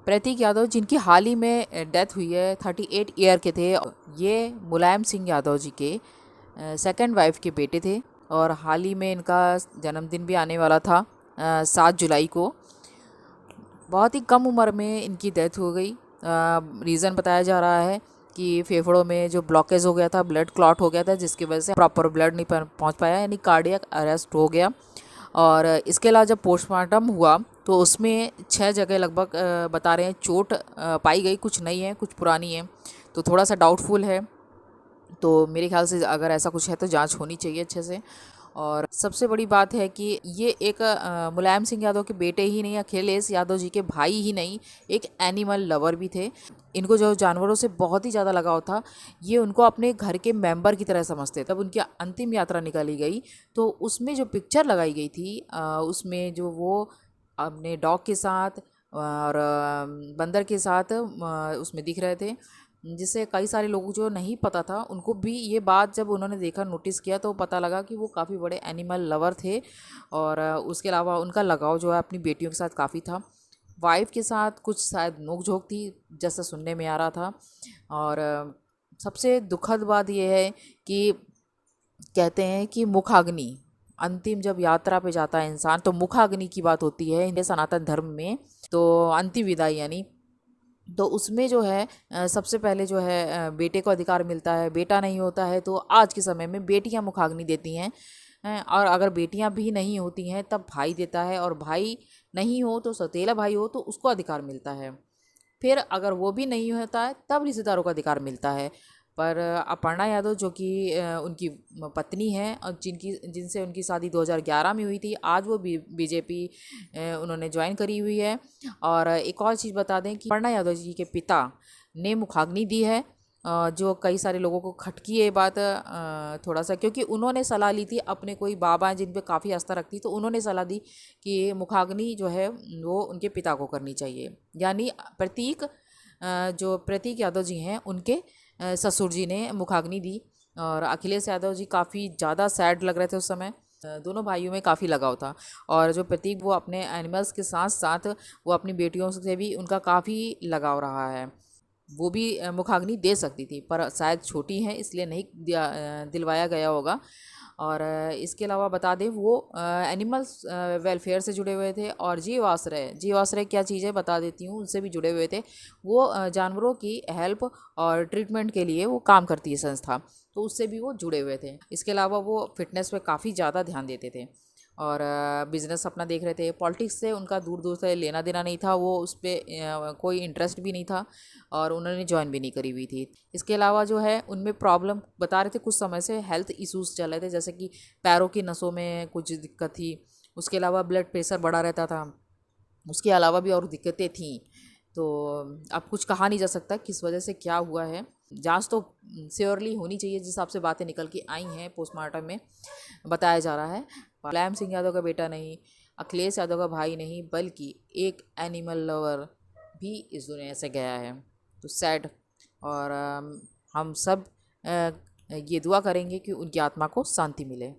प्रतीक यादव जिनकी हाल ही में डेथ हुई है, 38 ईयर के थे। ये मुलायम सिंह यादव जी के सेकंड वाइफ के बेटे थे और हाल ही में इनका जन्मदिन भी आने वाला था 7 जुलाई को। बहुत ही कम उम्र में इनकी डेथ हो गई। रीज़न बताया जा रहा है कि फेफड़ों में जो ब्लॉकेज हो गया था, ब्लड क्लॉट हो गया था, जिसकी वजह से प्रॉपर ब्लड नहीं पहुंच पाया, यानी कार्डियक अरेस्ट हो गया। और इसके अलावा जब पोस्टमार्टम हुआ तो उसमें 6 जगह लगभग बता रहे हैं चोट पाई गई, कुछ नई है कुछ पुरानी है, तो थोड़ा सा डाउटफुल है। तो मेरे ख्याल से अगर ऐसा कुछ है तो जांच होनी चाहिए अच्छे से। और सबसे बड़ी बात है कि ये एक मुलायम सिंह यादव के बेटे ही नहीं, अखिलेश यादव जी के भाई ही नहीं, एक एनिमल लवर भी थे। इनको जो जानवरों से बहुत ही ज़्यादा लगाव था, ये उनको अपने घर के मेंबर की तरह समझते। तब उनकी अंतिम यात्रा निकाली गई तो उसमें जो पिक्चर लगाई गई थी उसमें जो वो अपने डॉग के साथ और बंदर के साथ उसमें दिख रहे थे, जिससे कई सारे लोगों जो नहीं पता था उनको भी ये बात जब उन्होंने देखा, नोटिस किया, तो पता लगा कि वो काफ़ी बड़े एनिमल लवर थे। और उसके अलावा उनका लगाव जो है अपनी बेटियों के साथ काफ़ी था। वाइफ के साथ कुछ शायद नोक-झोंक थी जैसा सुनने में आ रहा था। और सबसे दुखद बात यह है कि कहते हैं कि मुखाग्नि, अंतिम जब यात्रा पे जाता है इंसान तो मुखाग्नि की बात होती है हिंदू सनातन धर्म में, तो अंतिम विदाई यानी, तो उसमें जो है सबसे पहले जो है बेटे को अधिकार मिलता है। बेटा नहीं होता है तो आज के समय में बेटियां मुखाग्नि देती हैं और अगर बेटियां भी नहीं होती हैं तब भाई देता है, और भाई नहीं हो तो सौतेला भाई हो तो उसको अधिकार मिलता है। फिर अगर वो भी नहीं होता है तब रिश्तेदारों को अधिकार मिलता है। पर अपर्णा यादव जो कि उनकी पत्नी है और जिनसे उनकी शादी 2011 में हुई थी, आज वो बीजेपी उन्होंने ज्वाइन करी हुई है। और एक और चीज़ बता दें कि अपर्णा यादव जी के पिता ने मुखाग्नि दी है, जो कई सारे लोगों को खटकी है ये बात थोड़ा सा, क्योंकि उन्होंने सलाह ली थी, अपने कोई बाबा हैं जिन पे काफ़ी आस्था रखती, तो उन्होंने सलाह दी कि मुखाग्नि जो है वो उनके पिता को करनी चाहिए। यानी जो प्रतीक यादव जी हैं उनके ससुर जी ने मुखाग्नि दी। और अखिलेश यादव जी काफ़ी ज़्यादा सैड लग रहे थे उस समय। दोनों भाइयों में काफ़ी लगाव था। और जो प्रतीक वो अपने एनिमल्स के साथ साथ वो अपनी बेटियों से भी उनका काफ़ी लगाव रहा है। वो भी मुखाग्नि दे सकती थी पर शायद छोटी हैं इसलिए नहीं दिलवाया गया होगा। और इसके अलावा बता दें वो एनिमल्स वेलफेयर से जुड़े हुए थे। और जीवाश्रय क्या चीज़ है बता देती हूँ, उनसे भी जुड़े हुए थे। वो जानवरों की हेल्प और ट्रीटमेंट के लिए वो काम करती है संस्था, तो उससे भी वो जुड़े हुए थे। इसके अलावा वो फिटनेस पे काफ़ी ज़्यादा ध्यान देते थे और बिज़नेस अपना देख रहे थे। पॉलिटिक्स से उनका दूर दूर से लेना देना नहीं था, वो उस पर कोई इंटरेस्ट भी नहीं था और उन्होंने ज्वाइन भी नहीं करी हुई थी। इसके अलावा जो है उनमें प्रॉब्लम बता रहे थे, कुछ समय से हेल्थ इश्यूज़ चल रहे थे, जैसे कि पैरों की नसों में कुछ दिक्कत थी। उसके अलावा ब्लड प्रेशर बढ़ा रहता था। उसके अलावा भी और दिक्कतें थीं। तो अब कुछ कहा नहीं जा सकता किस वजह से क्या हुआ है। जांच तो श्योरली होनी चाहिए, जिस हिसाब से बातें निकल के आई हैं पोस्टमार्टम में बताया जा रहा है। मुलायम सिंह यादव का बेटा नहीं, अखिलेश यादव का भाई नहीं, बल्कि एक एनिमल लवर भी इस दुनिया से गया है। तो सैड। और हम सब ये दुआ करेंगे कि उनकी आत्मा को शांति मिले।